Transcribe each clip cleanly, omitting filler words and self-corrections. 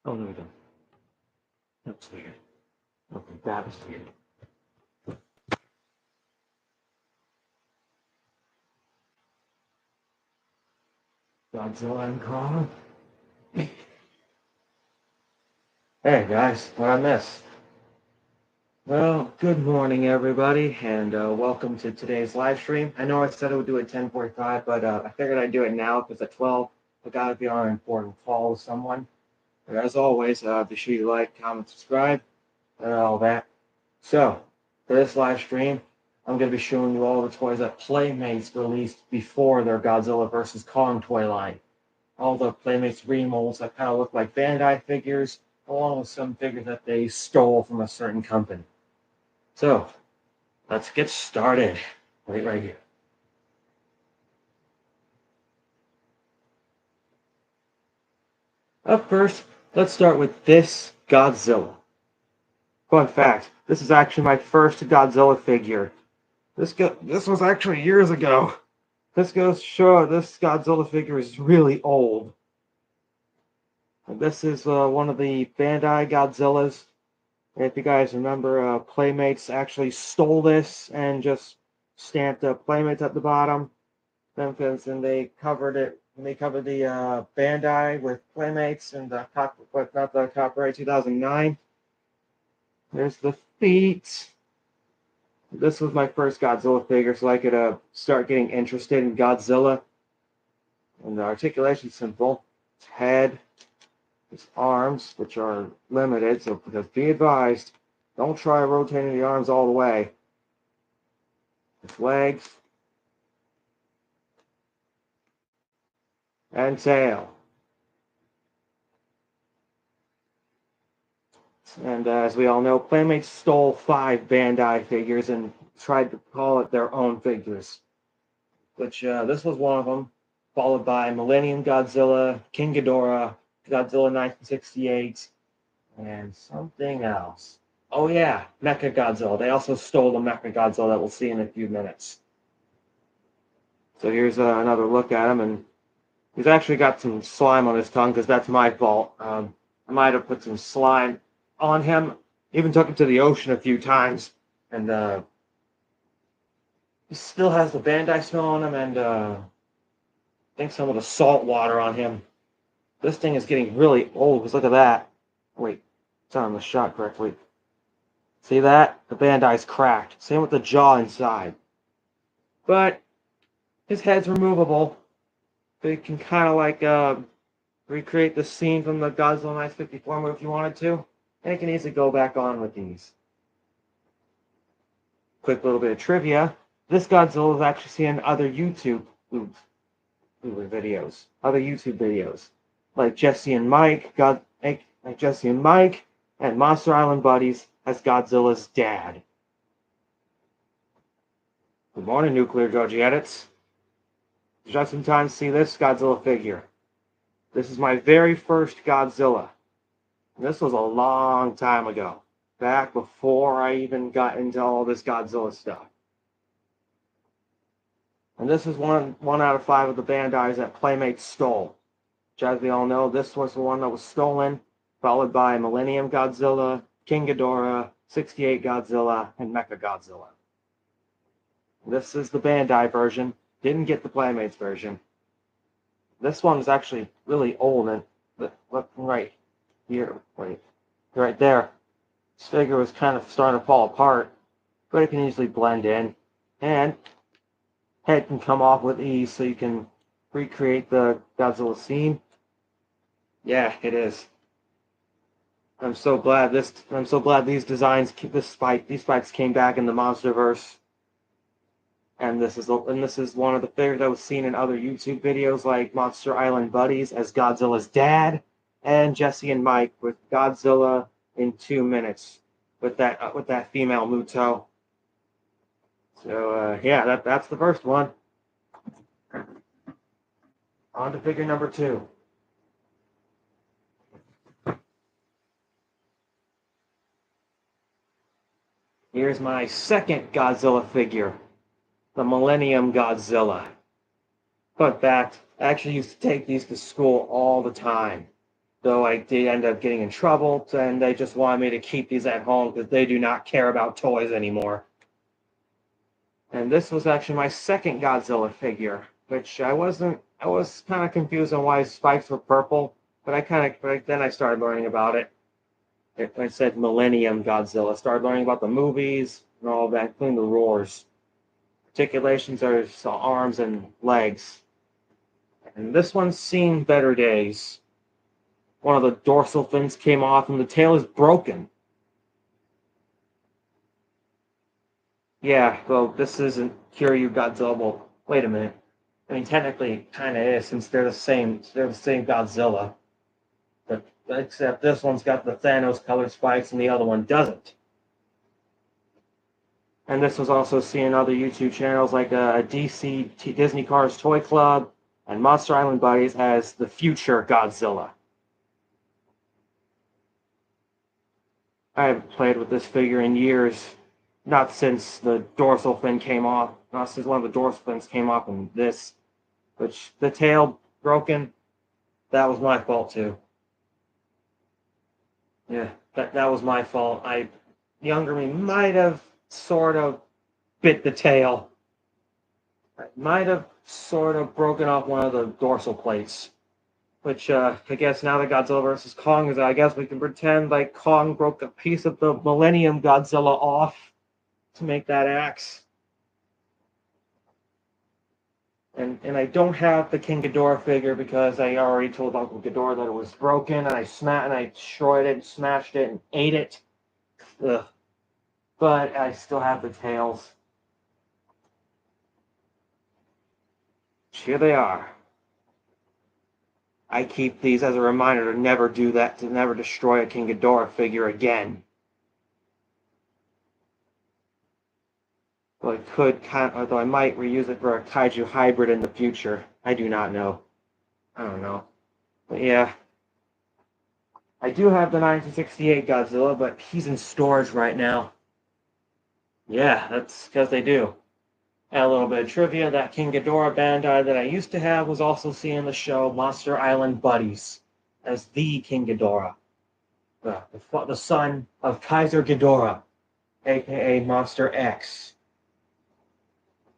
Oh, there we go. That's weird. Okay, that was weird. Godzilla and Kong. Hey guys, what I missed? Well, good morning everybody, and welcome to today's live stream. I know I said I would do it at 10:45, but I figured I'd do it now because at 12 I gotta be on an important call with someone. But as always, be sure you like, comment, subscribe, and all that. So, for this live stream, I'm going to be showing you all the toys that Playmates released before their Godzilla vs. Kong toy line. All the Playmates remolds that kind of look like Bandai figures, along with some figures that they stole from a certain company. So, let's get started. Wait right here. Up first, let's start with this Godzilla. Fun fact, this is actually my first Godzilla figure. This was actually years ago. This goes to show this Godzilla figure is really old. This is one of the Bandai Godzillas. If you guys remember, Playmates actually stole this and just stamped Playmates at the bottom. Then they covered it. And they covered the Bandai with Playmates and but not the copyright 2009. There's the feet. This was my first Godzilla figure, so I could start getting interested in Godzilla. And the articulation's simple. His head, his arms, which are limited, so just be advised, don't try rotating the arms all the way. His legs and tail. And as we all know, Playmates stole 5 Bandai figures and tried to call it their own figures. Which this was one of them, followed by Millennium Godzilla, King Ghidorah, Godzilla 1968, and something else. Oh yeah, Mecha Godzilla. They also stole the Mecha Godzilla that we'll see in a few minutes. So here's another look at him, and he's actually got some slime on his tongue because that's my fault. I might have put some slime on him. Even took him to the ocean a few times, and he still has the Bandai smell on him, and I think some of the salt water on him. This thing is getting really old, because look at that. Wait, it's not on the shot correctly. See that? The Bandai's cracked. Same with the jaw inside. But his head's removable. They can kind of like recreate the scene from the Godzilla 1954 movie if you wanted to. And it can easily go back on with these. Quick little bit of trivia. This Godzilla is actually seen in other YouTube videos. Other YouTube videos. Like Jesse and Mike, like Jesse and Mike, and Monster Island Buddies as Godzilla's dad. Good morning, Nuclear Doji Edits. Just in time to see this Godzilla figure. This is my very first Godzilla. This was a long time ago, back before I even got into all this Godzilla stuff. And this is one out of 5 of the Bandais that Playmates stole. Which, as we all know, this was the one that was stolen, followed by Millennium Godzilla, King Ghidorah, 68 Godzilla, and Mecha Godzilla. This is the Bandai version. Didn't get the Playmates version. This one is actually really old, and look right here, wait, right there. This figure was kind of starting to fall apart, but it can easily blend in, and head can come off with ease, so you can recreate the Godzilla scene. Yeah, it is. I'm so glad these designs, these spikes came back in the MonsterVerse. And this is one of the figures that was seen in other YouTube videos like Monster Island Buddies as Godzilla's dad, and Jesse and Mike with Godzilla in 2 minutes with that female Muto. So yeah, that's the first one. On to figure number 2. Here's my second Godzilla figure, the Millennium Godzilla. Fun fact, I actually used to take these to school all the time. though I did end up getting in trouble, and they just wanted me to keep these at home because they do not care about toys anymore. And this was actually my second Godzilla figure, which I was kind of confused on why his spikes were purple, but then I started learning about it. I said Millennium Godzilla. Started learning about the movies and all that, including the roars. Articulations are arms and legs. And this one's seen better days. One of the dorsal fins came off and the tail is broken. Yeah, well, this isn't Kiryu Godzilla. Well, wait a minute. I mean, technically, it kind of is, since they're the same. They're the same Godzilla, but except this one's got the Thanos colored spikes and the other one doesn't. And this was also seen on other YouTube channels like Disney Cars Toy Club and Monster Island Buddies as the future Godzilla. I haven't played with this figure in years. Not since the dorsal fin came off. Not since one of the dorsal fins came off in this. Which, the tail broken, that was my fault too. Yeah, that was my fault. Younger me might have sort of bit the tail. I might have sort of broken off one of the dorsal plates. Which, I guess now that Godzilla vs. Kong is out, I guess we can pretend like Kong broke a piece of the Millennium Godzilla off to make that axe. And I don't have the King Ghidorah figure because I already told Uncle Ghidorah that it was broken, and I destroyed it, and smashed it, and ate it. Ugh. But I still have the tails. Here they are. I keep these as a reminder to never do that, to never destroy a King Ghidorah figure again. Well, although I might reuse it for a kaiju hybrid in the future. I do not know. I don't know. But yeah. I do have the 1968 Godzilla, but he's in storage right now. Yeah, that's because they do. And a little bit of trivia, that King Ghidorah Bandai that I used to have was also seen in the show Monster Island Buddies as the King Ghidorah. The son of Kaiser Ghidorah, a.k.a. Monster X.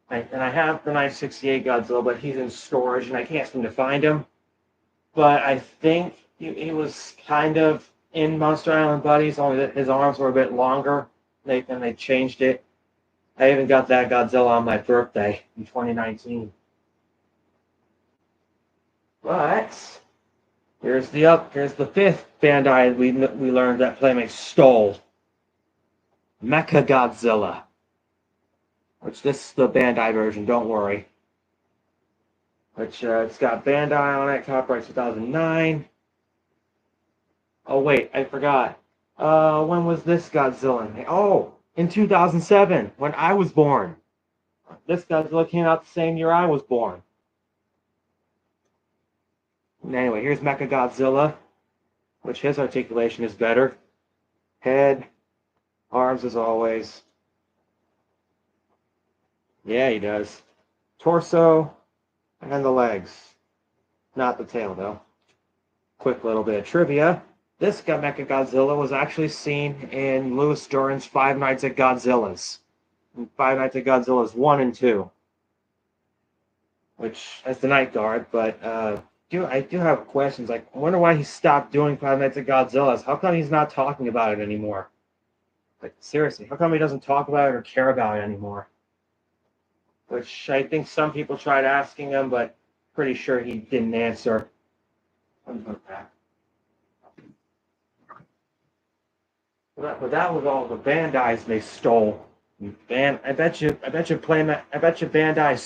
And I have the 1968 Godzilla, but he's in storage, and I can't seem to find him. But I think he was kind of in Monster Island Buddies, only that his arms were a bit longer, and they changed it. I even got that Godzilla on my birthday in 2019. But here's the fifth Bandai we learned that Playmates stole. Mecha Godzilla. Which this is the Bandai version, don't worry. Which it's got Bandai on it, copyright 2009. Oh wait, I forgot. When was this Godzilla? Oh, in 2007, when I was born. This Godzilla came out the same year I was born. Anyway, here's Mecha Godzilla, which his articulation is better. Head, arms as always. Yeah, he does. Torso, and the legs. Not the tail, though. Quick little bit of trivia. This Mecha Godzilla was actually seen in Louis Duran's Five Nights at Godzilla's. Five Nights at Godzilla's 1 and 2. Which, as the Night Guard, but I do have questions. Like, I wonder why he stopped doing Five Nights at Godzilla's. How come he's not talking about it anymore? Like, seriously, how come he doesn't talk about it or care about it anymore? Which I think some people tried asking him, but pretty sure he didn't answer. But that was all the Bandais they stole. I bet you Bandai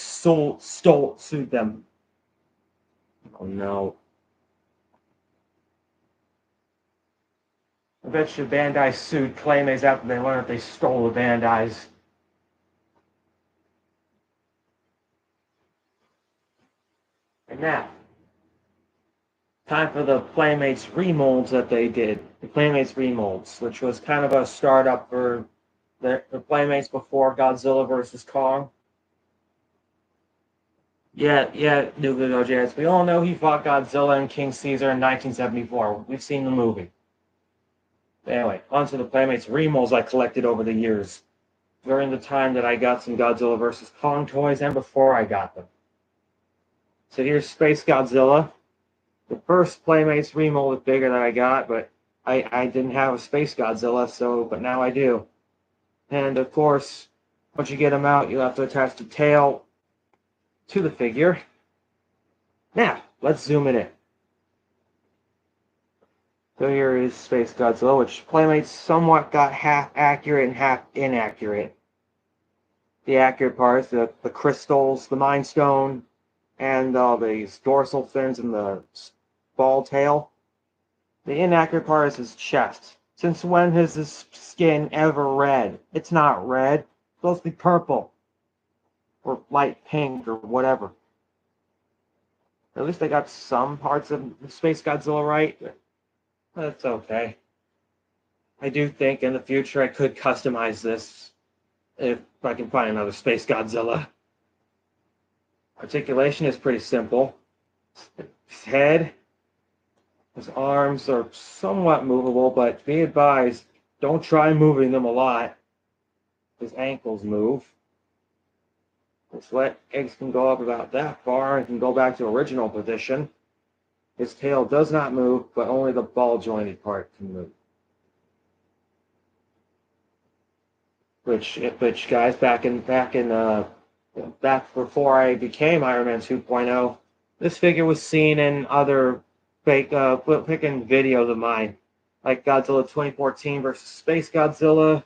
sued them. Oh no. I bet you Bandai sued Playmates after they learned they stole the Bandais. And now, time for the Playmates remolds that they did. The Playmates remolds, which was kind of a startup for the Playmates before Godzilla vs. Kong. Yeah, Nuclear Jazz. We all know he fought Godzilla and King Caesar in 1974. We've seen the movie. Anyway, onto the Playmates remolds I collected over the years. During the time that I got some Godzilla vs. Kong toys and before I got them. So here's Space Godzilla. The first Playmates remolded figure that I got, but I didn't have a Space Godzilla, but now I do. And of course, once you get him out, you have to attach the tail to the figure. Now, let's zoom it in. So here is Space Godzilla, which Playmates somewhat got half accurate and half inaccurate. The accurate parts, the crystals, the Mind Stone, and all these dorsal fins and the ball tail. The inaccurate part is his chest. Since when has his skin ever red? It's not red. It's supposed to be purple. Or light pink or whatever. At least I got some parts of Space Godzilla right. That's okay. I do think in the future I could customize this if I can find another Space Godzilla. Articulation is pretty simple. His head, his arms are somewhat movable, but be advised, don't try moving them a lot. His ankles move. His legs can go up about that far and can go back to original position. His tail does not move, but only the ball jointed part can move. Which guys, back before I became Iron Man 2.0, this figure was seen in other fake picking videos of mine, like Godzilla 2014 versus Space Godzilla.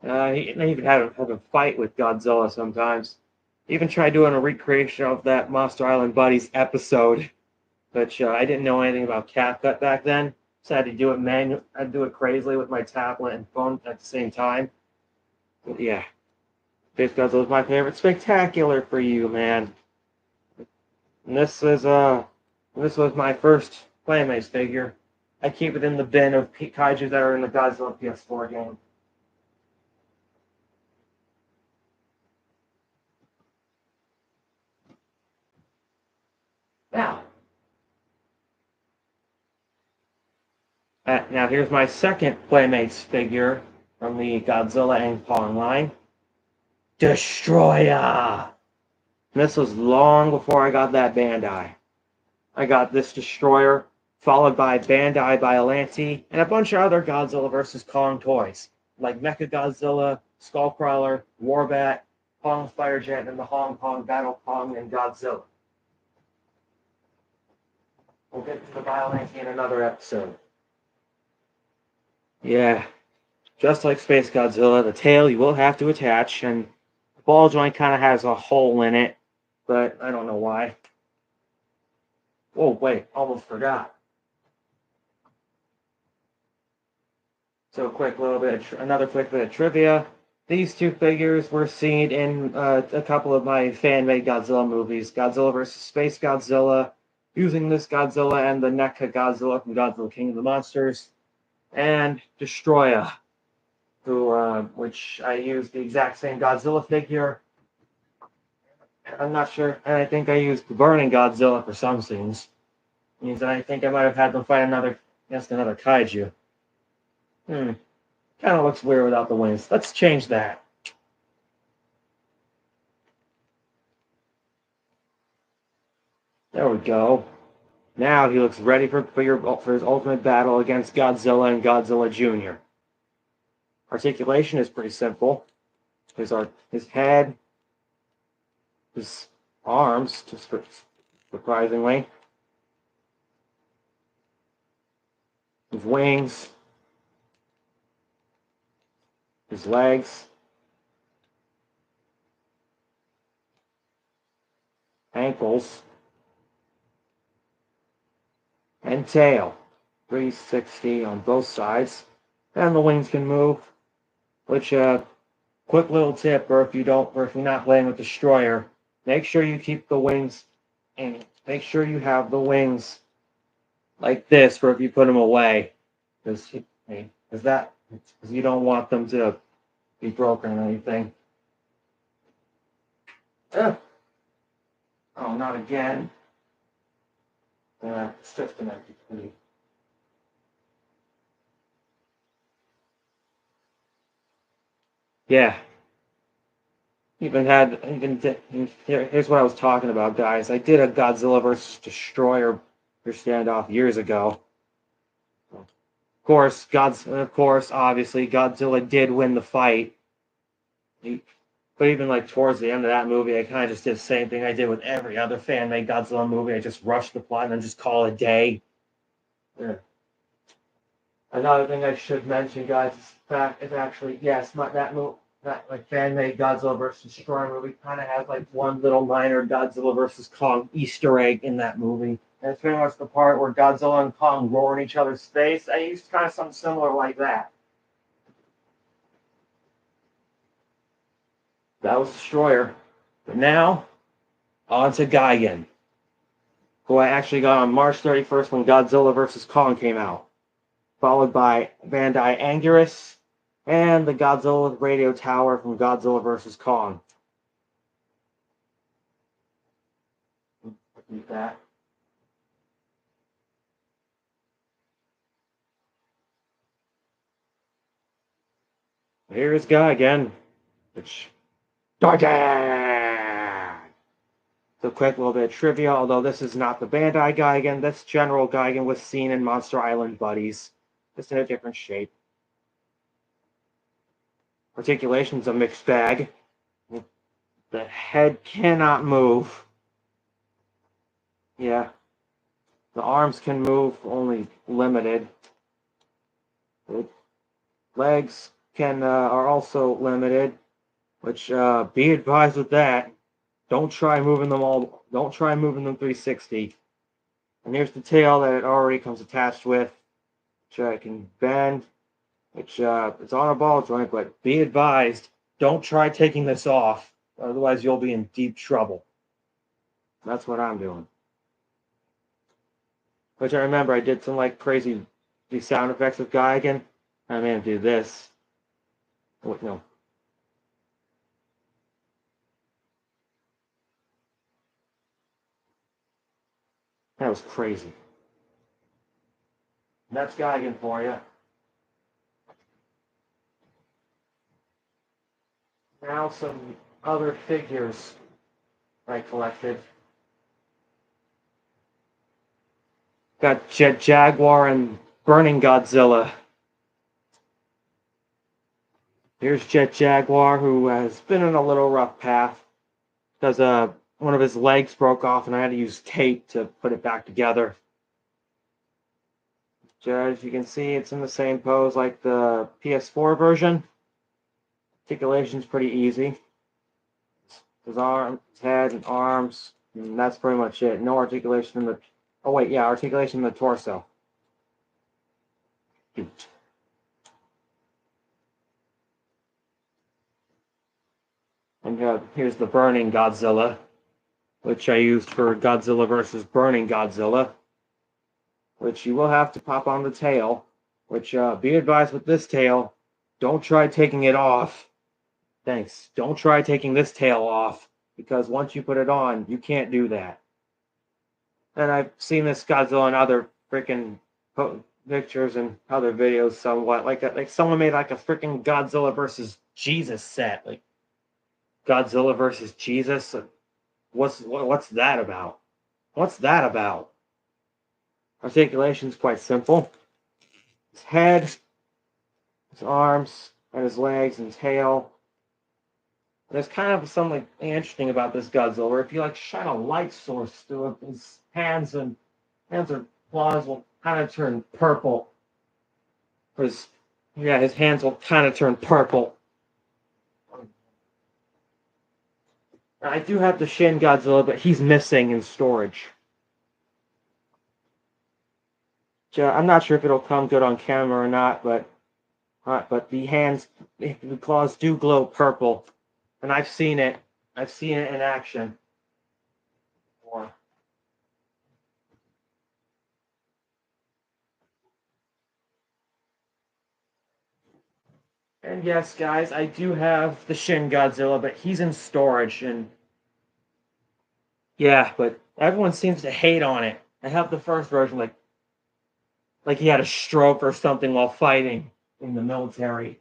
He even had a fight with Godzilla sometimes. Even tried doing a recreation of that Monster Island Buddies episode, but I didn't know anything about CapCut back then, so I had to do it manually. I had to do it crazily with my tablet and phone at the same time. But yeah, Space Godzilla is my favorite. Spectacular for you, man. And this was my first Playmates figure. I keep it in the bin of kaiju that are in the Godzilla PS4 game. Now here's my second Playmates figure from the Godzilla and Kong line. Destroyer! And this was long before I got that Bandai. I got this Destroyer, followed by Bandai Biollante, and a bunch of other Godzilla vs. Kong toys, like Mecha Godzilla, Skullcrawler, Warbat, Kong Firejet, and the Hong Kong Battle Kong and Godzilla. We'll get to the Biollante in another episode. Yeah, just like Space Godzilla, the tail you will have to attach, and the ball joint kind of has a hole in it, but I don't know why. Oh, wait, almost forgot. So another quick bit of trivia. These two figures were seen in a couple of my fan-made Godzilla movies, Godzilla vs. Space Godzilla, using this Godzilla and the NECA Godzilla from Godzilla King of the Monsters, and Destroyer, which I used the exact same Godzilla figure. I'm not sure, and I think I used the Burning Godzilla for some scenes. Means that I think I might have had them fight another kaiju. Kind of looks weird without the wings. Let's change that. There we go. Now he looks ready for his ultimate battle against Godzilla and Godzilla Jr. Articulation is pretty simple. His head, his arms, just surprisingly, his wings, his legs, ankles, and tail. 360 on both sides. And the wings can move. Which, quick little tip, or if you're not playing with Destroyer, make sure you keep the wings, and make sure you have the wings like this for if you put them away, because you don't want them to be broken or anything. Oh, not again. It's just an empty plate. Yeah. Here's what I was talking about, guys. I did a Godzilla versus Destroyer standoff years ago. Of course, obviously, Godzilla did win the fight. But even like towards the end of that movie, I kind of just did the same thing I did with every other fan-made Godzilla movie. I just rushed the plot and then just call it a day. Yeah. Another thing I should mention, guys, is actually yes, that like fan-made Godzilla versus Destroyer movie kind of has like one little minor Godzilla versus Kong Easter egg in that movie. And it's pretty much the part where Godzilla and Kong roar in each other's face. I used kind of something similar like that. That was Destroyer. But now, on to Gigan, who I actually got on March 31st when Godzilla vs. Kong came out, followed by Bandai Anguirus and the Godzilla radio tower from Godzilla vs. Kong. Repeat that. Here's Gigan, which Gigan! So quick little bit of trivia, although this is not the Bandai Gigan, this General Gigan was seen in Monster Island Buddies, just in a different shape. Articulation's a mixed bag. The head cannot move. Yeah. The arms can move, only limited. The legs are also limited, which be advised with that. Don't try moving them 360. And here's the tail that it already comes attached with, which I can bend, which it's on a ball joint, but be advised, don't try taking this off, otherwise you'll be in deep trouble. That's what I'm doing. Which I remember I did some like crazy sound effects with Gigan. I'm gonna do this. Oh, no. That was crazy. That's Gigan for you. Now some other figures I collected. Got Jet Jaguar and Burning Godzilla. Here's Jet Jaguar, who has been in a little rough path because one of his legs broke off and I had to use tape to put it back together. As you can see, it's in the same pose like the PS4 version. Articulation's pretty easy. His arm, his head, and arms, and that's pretty much it. No articulation in the. Oh wait, yeah, articulation in the torso. And here's the Burning Godzilla, which I used for Godzilla versus Burning Godzilla, which you will have to pop on the tail. Which be advised with this tail, don't try taking it off. Thanks. Don't try taking this tail off because once you put it on, you can't do that. And I've seen this Godzilla in other freaking pictures and other videos somewhat. Like someone made like a freaking Godzilla versus Jesus set. Like Godzilla versus Jesus. What's that about? What's that about? Articulation's quite simple. His head, his arms, and his legs and tail. There's kind of something interesting about this Godzilla, where if you like shine a light source through it, his hands or claws will kind of turn purple. His hands will kind of turn purple. I do have the Shin Godzilla, but he's missing in storage. I'm not sure if it'll come good on camera or not, but the claws do glow purple, and I've seen it. I've seen it in action. And yes, guys, I do have the Shin Godzilla, but he's in storage, and Yeah, but everyone seems to hate on it. I have the first version, like he had a stroke or something while fighting in the military.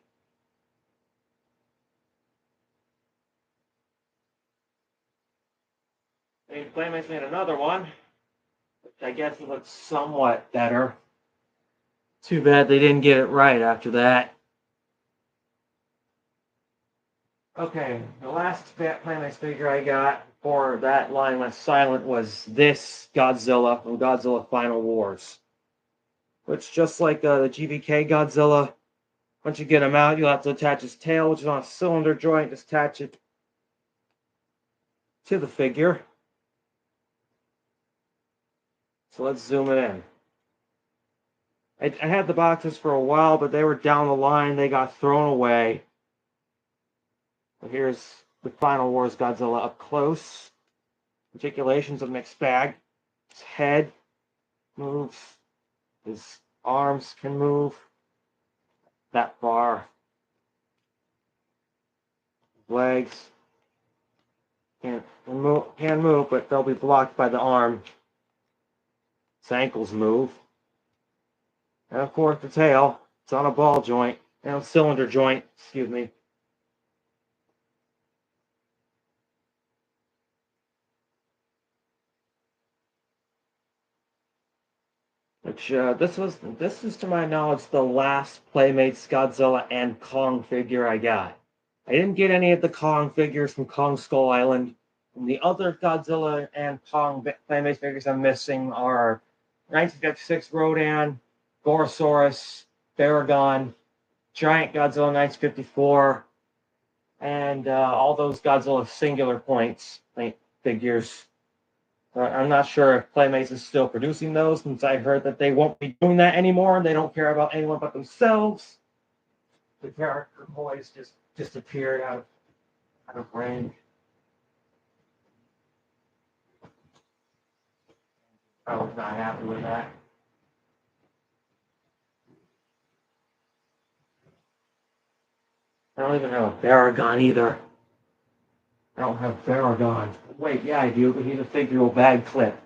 And Playmates made another one, which I guess it looks somewhat better. Too bad they didn't get it right after that. Okay, the last Playmates figure I got before that line went silent was this Godzilla from Godzilla Final Wars. Which, just like the GVK Godzilla, once you get him out, you'll have to attach his tail, which is on a cylinder joint, just attach it to the figure. So let's zoom it in. I had the boxes for a while, but they were down the line. They got thrown away. But here's the Final Wars Godzilla up close. Articulation's a mixed bag. His head moves. His arms can move that far. Legs can't move, but they'll be blocked by the arm. His ankles move. And of course the tail. It's on a ball joint. And a cylinder joint, excuse me. Which this is to my knowledge the last Playmates Godzilla and Kong figure I got. I didn't get any of the Kong figures from Kong Skull Island. And the other Godzilla and Kong Playmates figures I'm missing are 1956 Rodan, Gorosaurus, Baragon, Giant Godzilla 1954, and all those Godzilla singular points figures. I'm not sure if Playmates is still producing those, since I heard that they won't be doing that anymore. They don't care about anyone but themselves. The character toys just disappeared out of range. I was not happy with that. I don't even have a Baragon either. I don't have Baragon. Wait, yeah, I do, but he's a figural bag clip.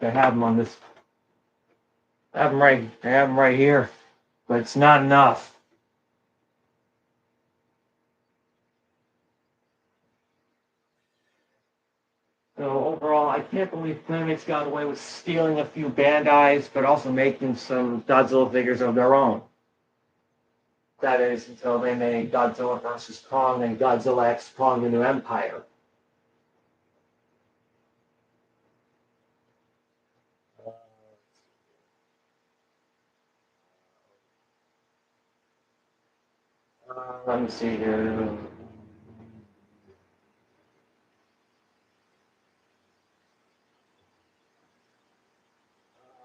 I have him on this. I have him right here, but it's not enough. So overall, I can't believe Playmates got away with stealing a few Bandais, but also making some Godzilla figures of their own. That is, until they made Godzilla vs. Kong and Godzilla X Kong: The New Empire. Let me see here.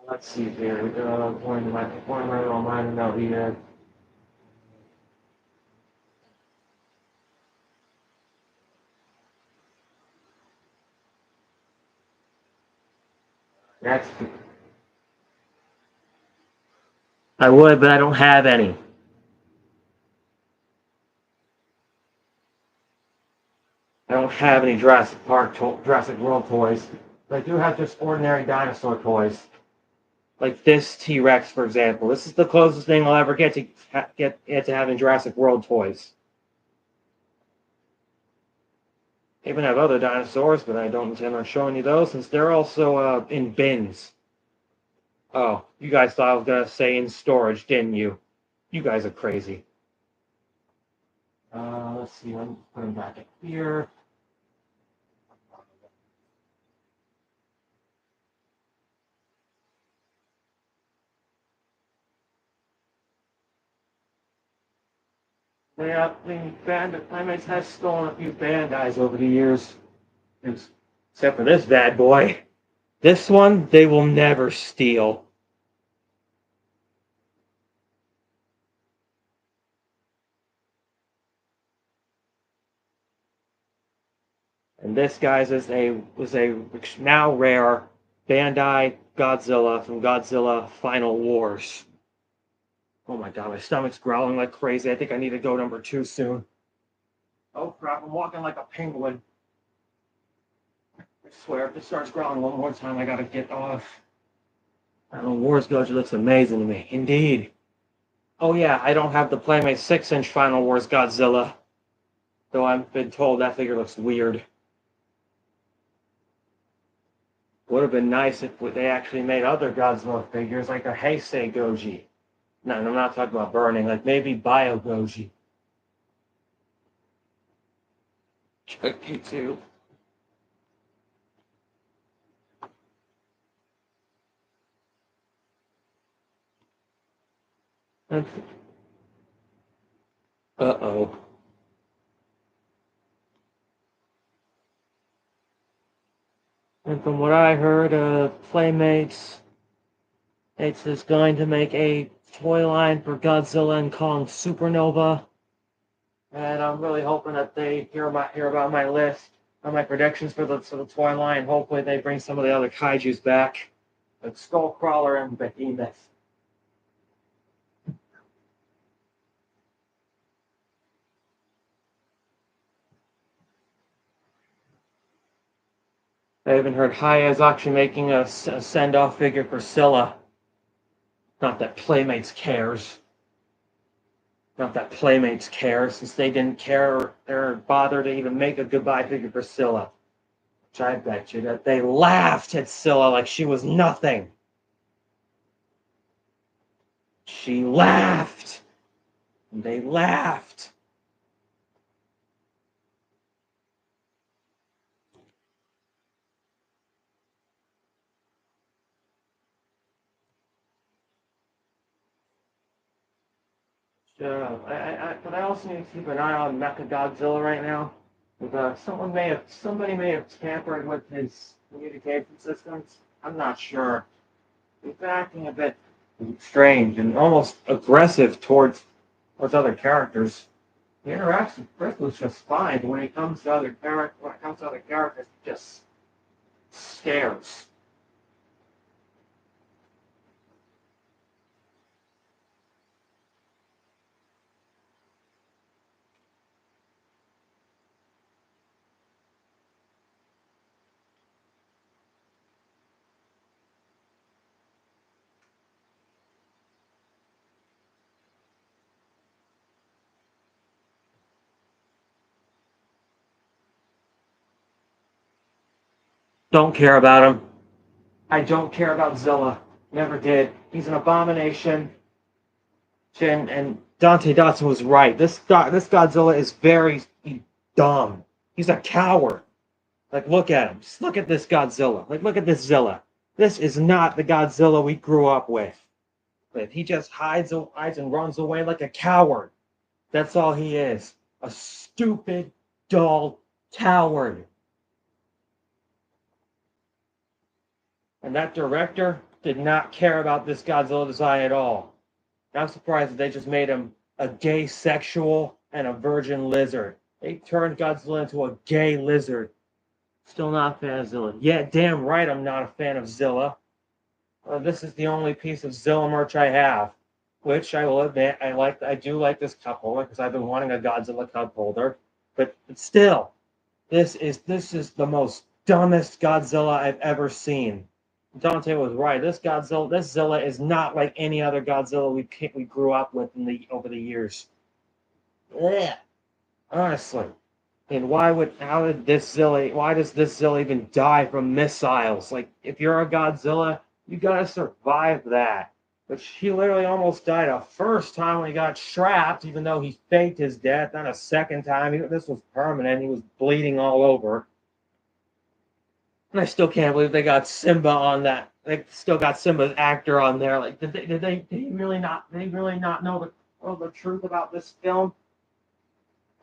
Let's see here. Point right on mine. No, here. That's. I would, but I don't have any. I don't have any Jurassic World toys. But I do have just ordinary dinosaur toys, like this T-Rex, for example. This is the closest thing I'll ever get to having Jurassic World toys. I even have other dinosaurs, but I don't intend on showing you those since they're also in bins. Oh, you guys thought I was gonna say in storage, didn't you? You guys are crazy. Let's see. Let me put them back up here. Yeah, Playmates has stolen a few Bandais over the years, except for this bad boy. This one they will never steal. And this, guys, is a now rare Bandai Godzilla from Godzilla Final Wars. Oh my god, my stomach's growling like crazy. I think I need to go number 2 soon. Oh crap, I'm walking like a penguin. I swear, if it starts growling one more time, I gotta get off. I don't know, Wars Godzilla looks amazing to me. Indeed. Oh yeah, I don't have the Playmates 6-inch Final Wars Godzilla. Though I've been told that figure looks weird. Would have been nice if they actually made other Godzilla figures, like a Heisei Goji. No, I'm not talking about burning, like maybe Bio Goji. Check YouTube. Uh-oh. And from what I heard, Playmates is going to make a toy line for Godzilla and Kong Supernova. And I'm really hoping that they hear about my list, on my predictions for the toy line. Hopefully they bring some of the other kaijus back, like Skullcrawler and Behemoth. I even heard Haya's actually making a send-off figure for Scylla. Not that Playmates cares. Not that Playmates care, since they didn't care or bother to even make a goodbye figure for Scylla. Which I bet you that they laughed at Scylla like she was nothing. She laughed. And they laughed. But I also need to keep an eye on Mecha Godzilla right now. Somebody may have tampered with his communication systems. I'm not sure. He's acting a bit strange and almost aggressive towards other characters. He interacts with Chris just fine, but when it comes to other characters, he just stares. Don't care about him. I don't care about Zilla. Never did. He's an abomination. And Dante Dotson was right. This Godzilla is very dumb. He's a coward. Like, look at him. Just look at this Godzilla. Like, look at this Zilla. This is not the Godzilla we grew up with. But he just hides and runs away like a coward. That's all he is. A stupid, dull coward. And that director did not care about this Godzilla design at all. I'm surprised that they just made him a gay sexual and a virgin lizard. They turned Godzilla into a gay lizard. Still not a fan of Zilla. Yeah, damn right I'm not a fan of Zilla. This is the only piece of Zilla merch I have, which I will admit I do like this cup holder because I've been wanting a Godzilla cup holder. But still, this is the most dumbest Godzilla I've ever seen. Dante was right. This Zilla is not like any other Godzilla we grew up with over the years. Ugh. Honestly. And why does this Zilla even die from missiles? Like, if you're a Godzilla, you gotta survive that. But he literally almost died a first time when he got trapped, even though he faked his death, not a second time. This was permanent. He was bleeding all over. And I still can't believe they got Simba on that. They still got Simba's actor on there. Like, did he really not know the truth about this film?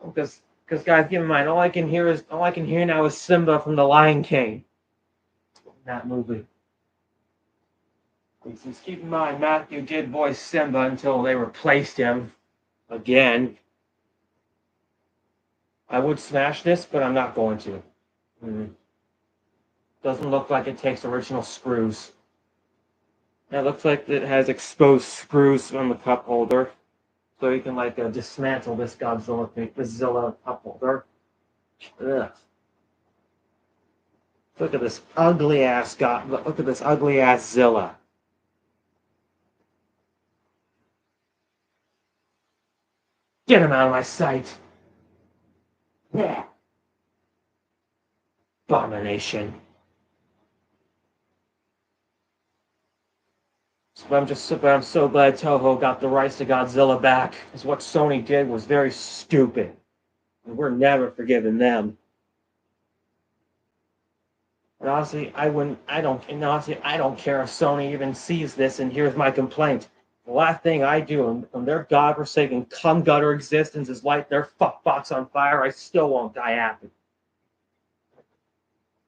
Because guys, keep in mind, all I can hear now is Simba from The Lion King. That movie. Just keep in mind, Matthew did voice Simba until they replaced him again. I would smash this, but I'm not going to. Doesn't look like it takes original screws. It looks like it has exposed screws on the cup holder. So you can dismantle this Zilla cup holder. Ugh. Look at this ugly ass God. Look at this ugly ass Zilla. Get him out of my sight. Yeah. Abomination. But I'm so glad Toho got the rights to Godzilla back. Because what Sony did was very stupid. And we're never forgiving them. And honestly, I don't care if Sony even sees this, and here's my complaint. The last thing I do when their godforsaken cum gutter existence is light their fuck box on fire, I still won't die happy.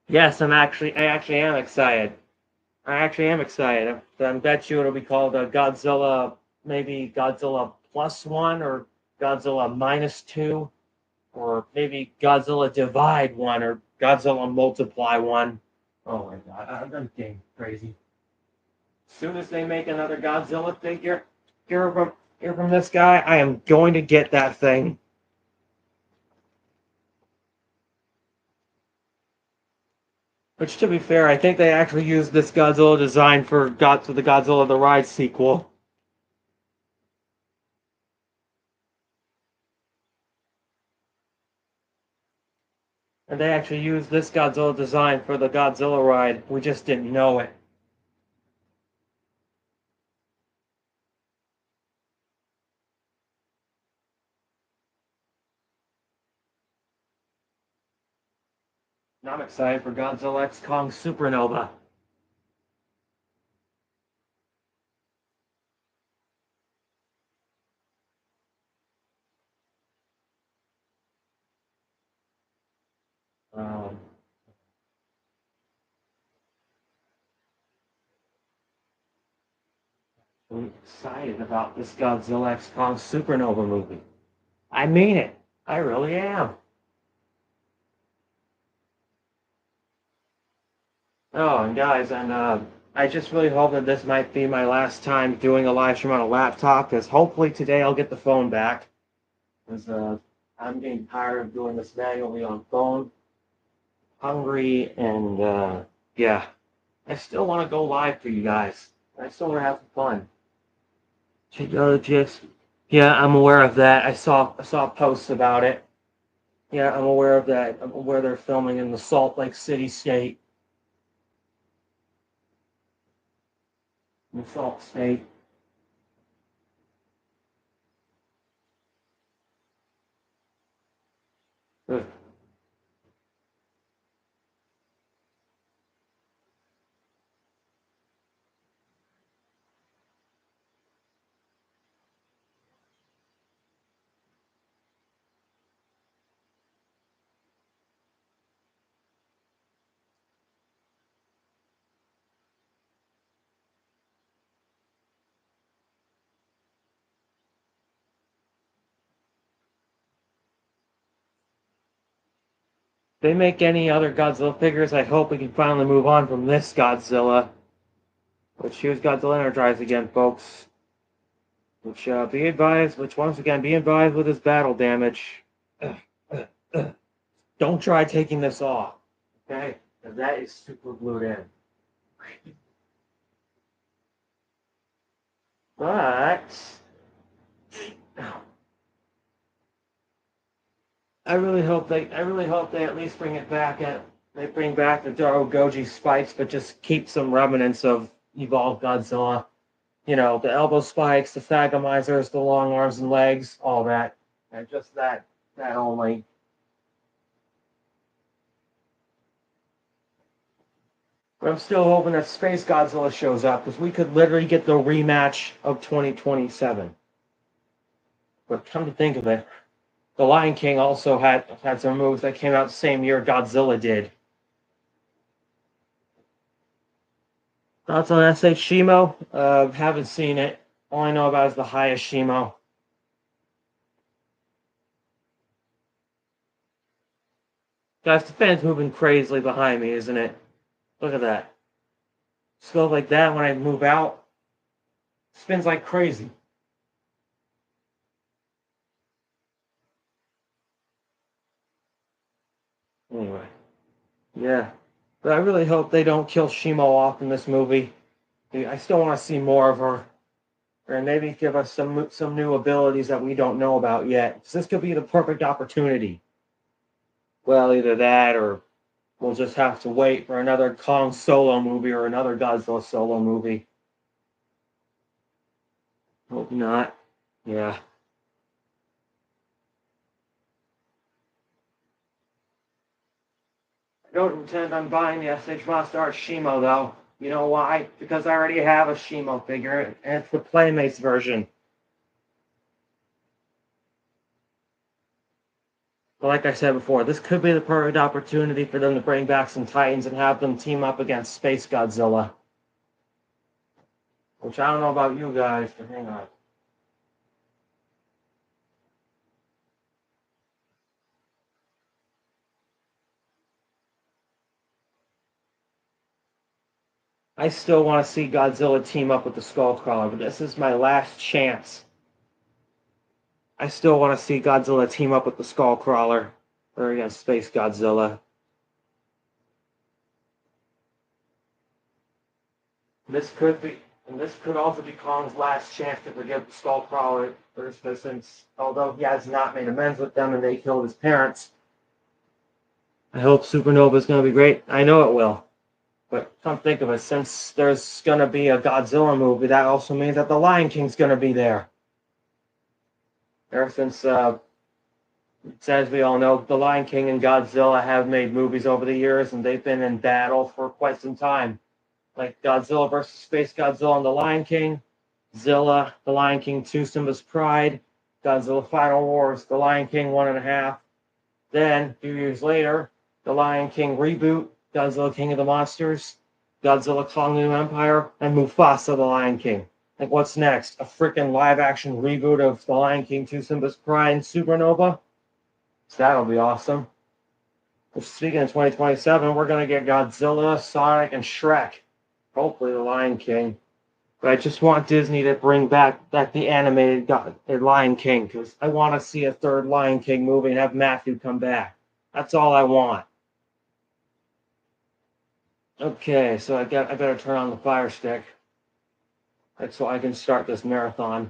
Yes, I actually am excited. I actually am excited. I bet you it'll be called Godzilla, maybe Godzilla plus one or Godzilla minus two, or maybe Godzilla divide one or Godzilla multiply one. Oh my god, I'm getting crazy. As soon as they make another Godzilla figure, hear from hear from this guy, I am going to get that thing. Which, to be fair, I think they actually used this Godzilla design for the Godzilla the Ride sequel. And they actually used this Godzilla design for the Godzilla ride. We just didn't know it. And I'm excited for Godzilla X Kong Supernova. Um, I'm excited about this Godzilla X Kong Supernova movie. I mean it. I really am. Oh, and guys, and I just really hope that this might be my last time doing a live stream on a laptop, because hopefully today I'll get the phone back. Because I'm getting tired of doing this manually on phone. Hungry, and yeah, I still want to go live for you guys. I still want to have fun. Just, yeah, I'm aware of that. I saw posts about it. Yeah, I'm aware of that. I'm aware they're filming in the Salt Lake City state. In the Salt State. Ugh. They make any other Godzilla figures, I hope we can finally move on from this Godzilla. Which here's Godzilla Energized again, folks. Which be advised, which once again be advised with his battle damage. Ugh, ugh, ugh. Don't try taking this off, okay? Because that is super glued in. But I really hope they at least bring it back at they bring back the Doro Goji spikes, but just keep some remnants of evolved Godzilla. You know, the elbow spikes, the Thagamizers, the long arms and legs, all that. And just that only. But I'm still hoping that Space Godzilla shows up, because we could literally get the rematch of 2027. But come to think of it, The Lion King also had some moves that came out the same year Godzilla did. Thoughts on SH Shimo? Haven't seen it. All I know about is the highest Shimo. Guys, the fan's moving crazily behind me, isn't it? Look at that. Just goes like that when I move out. Spins like crazy. Anyway, yeah. But I really hope they don't kill Shimo off in this movie. I still want to see more of her, or maybe give us some new abilities that we don't know about yet. This could be the perfect opportunity. Well, either that, or we'll just have to wait for another Kong solo movie or another Godzilla solo movie. Hope not. Yeah. I don't intend on buying the SH Monster Art Shimo, though. You know why? Because I already have a Shimo figure, and it's the Playmates version. But like I said before, this could be the perfect opportunity for them to bring back some Titans and have them team up against Space Godzilla. Which I don't know about you guys, but hang on. I still want to see Godzilla team up with the Skullcrawler, but this is my last chance. I still want to see Godzilla team up with the Skullcrawler or against Space Godzilla. This could be, and this could also be Kong's last chance to forgive the Skullcrawler, since although he has not made amends with them and they killed his parents. I hope Supernova is going to be great. I know it will. But come think of it, since there's going to be a Godzilla movie, that also means that the Lion King's going to be there. Ever since, as we all know, the Lion King and Godzilla have made movies over the years, and they've been in battle for quite some time. Like Godzilla versus Space Godzilla and the Lion King, Zilla, The Lion King 2, Simba's Pride, Godzilla Final Wars, The Lion King 1.5. Then, a few years later, The Lion King reboot, Godzilla King of the Monsters, Godzilla Kong New Empire, and Mufasa the Lion King. Like, what's next? A freaking live-action reboot of The Lion King 2, Simba's Pride, and Supernova? So that'll be awesome. Speaking of 2027, we're going to get Godzilla, Sonic, and Shrek. Hopefully the Lion King. But I just want Disney to bring back the animated Lion King, because I want to see a third Lion King movie and have Matthew come back. That's all I want. Okay, so I better turn on the Fire Stick. That's so I can start this marathon.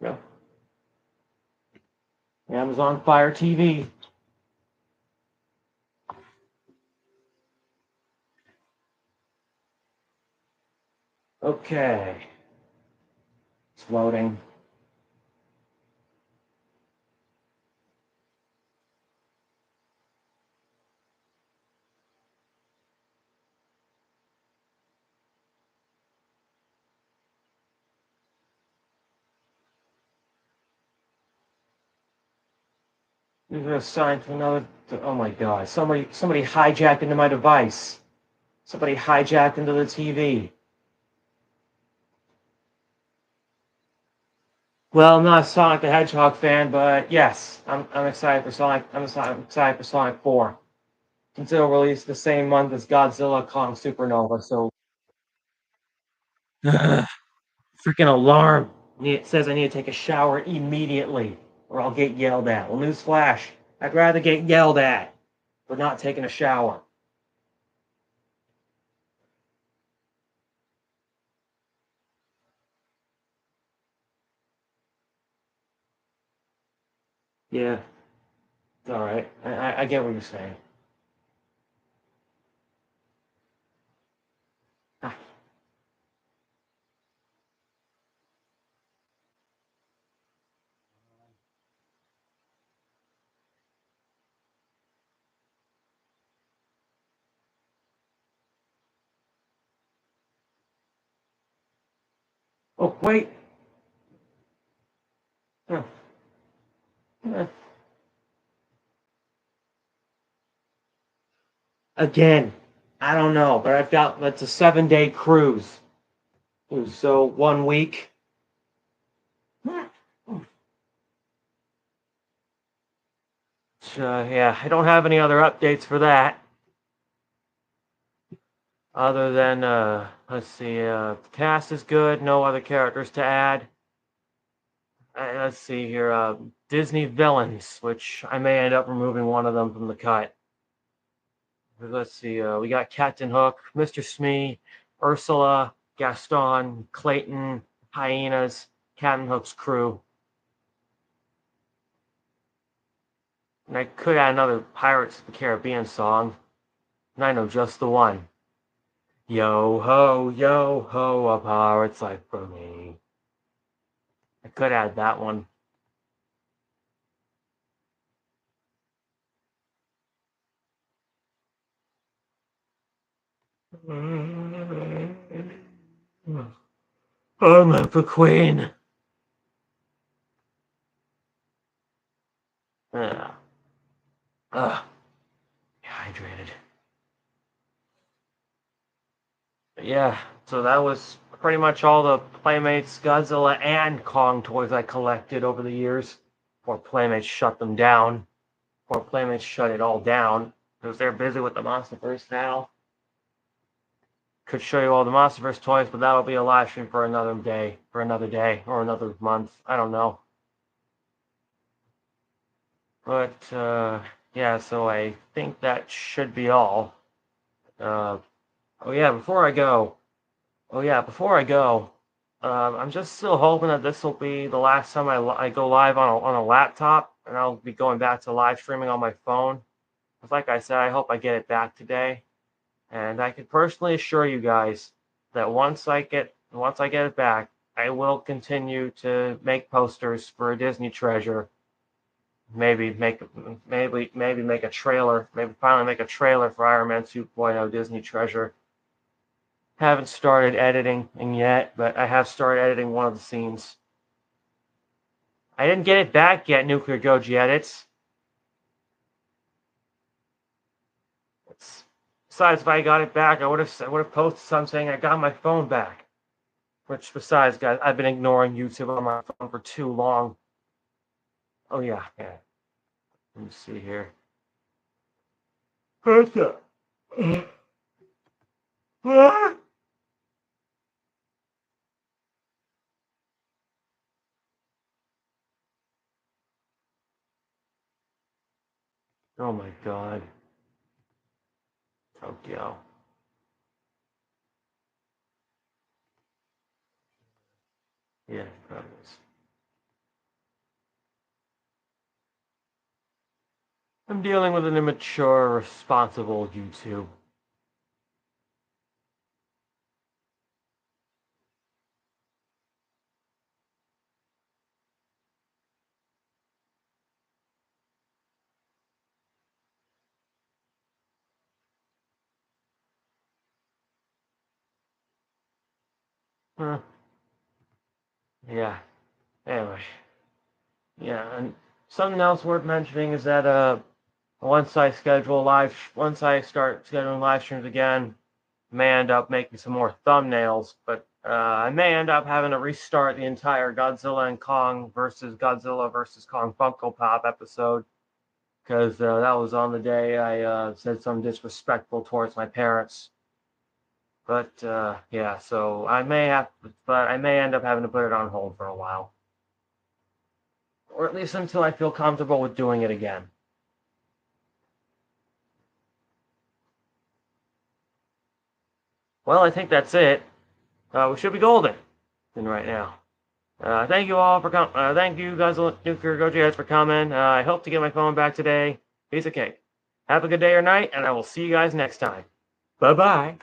Yeah. Amazon Fire TV. Okay. It's loading. You're assigned to another. Oh my God! Somebody hijacked into my device. Somebody hijacked into the TV. Well, I'm not a Sonic the Hedgehog fan, but yes, I'm excited for Sonic. Excited for Sonic 4. Since it'll release the same month as Godzilla Kong Supernova, so freaking alarm. It says I need to take a shower immediately, or I'll get yelled at. Well, newsflash, I'd rather get yelled at for not taking a shower. Yeah, it's all right. I get what you're saying. Ah, oh wait. Huh. Huh. Again, I don't know, but I've got it's a 7-day cruise. So 1 week. Yeah, I don't have any other updates for that. Other than, let's see, the cast is good, no other characters to add. Let's see here, Disney villains, which I may end up removing one of them from the cut. Let's see, we got Captain Hook, Mr. Smee, Ursula, Gaston, Clayton, Hyenas, Captain Hook's crew. And I could add another Pirates of the Caribbean song, and I know just the one. Yo ho, a pirate's life for me. I could add that one. I'm for Queen. Yeah. Dehydrated. But yeah, so that was pretty much all the Playmates Godzilla and Kong toys I collected over the years. Before Playmates shut them down. Before Playmates shut it all down. Because they're busy with the MonsterVerse now. Could show you all the MonsterVerse toys, but that'll be a live stream for another day, or another month. I don't know. But yeah, so I think that should be all. Before I go, I'm just still hoping that this will be the last time I go live on a laptop, and I'll be going back to live streaming on my phone. Like I said, I hope I get it back today, and I can personally assure you guys that once I get it back, I will continue to make posters for a Disney Treasure. Maybe make a trailer. Maybe finally make a trailer for Iron Man 2.0 Disney Treasure. Haven't started editing yet, but I have started editing one of the scenes. I didn't get it back yet, Nuclear Goji Edits. Besides, if I got it back, I would have posted something saying I got my phone back. Which, besides, guys, I've been ignoring YouTube on my phone for too long. Oh yeah. Let me see here. What the? Oh my god. Tokyo. Yeah, probably is. I'm dealing with an immature, responsible YouTube. Huh. Yeah. Anyway. Yeah, and something else worth mentioning is that once I start scheduling live streams again, I may end up making some more thumbnails, but I may end up having to restart the entire Godzilla and Kong versus Godzilla versus Kong Funko Pop episode, because that was on the day I said something disrespectful towards my parents. But yeah, so I may end up having to put it on hold for a while, or at least until I feel comfortable with doing it again. Well, I think that's it. We should be golden right now. Thank you all for coming. Thank you guys, Nuclear Goji, for coming. I hope to get my phone back today. Piece of cake. Have a good day or night, and I will see you guys next time. Bye bye.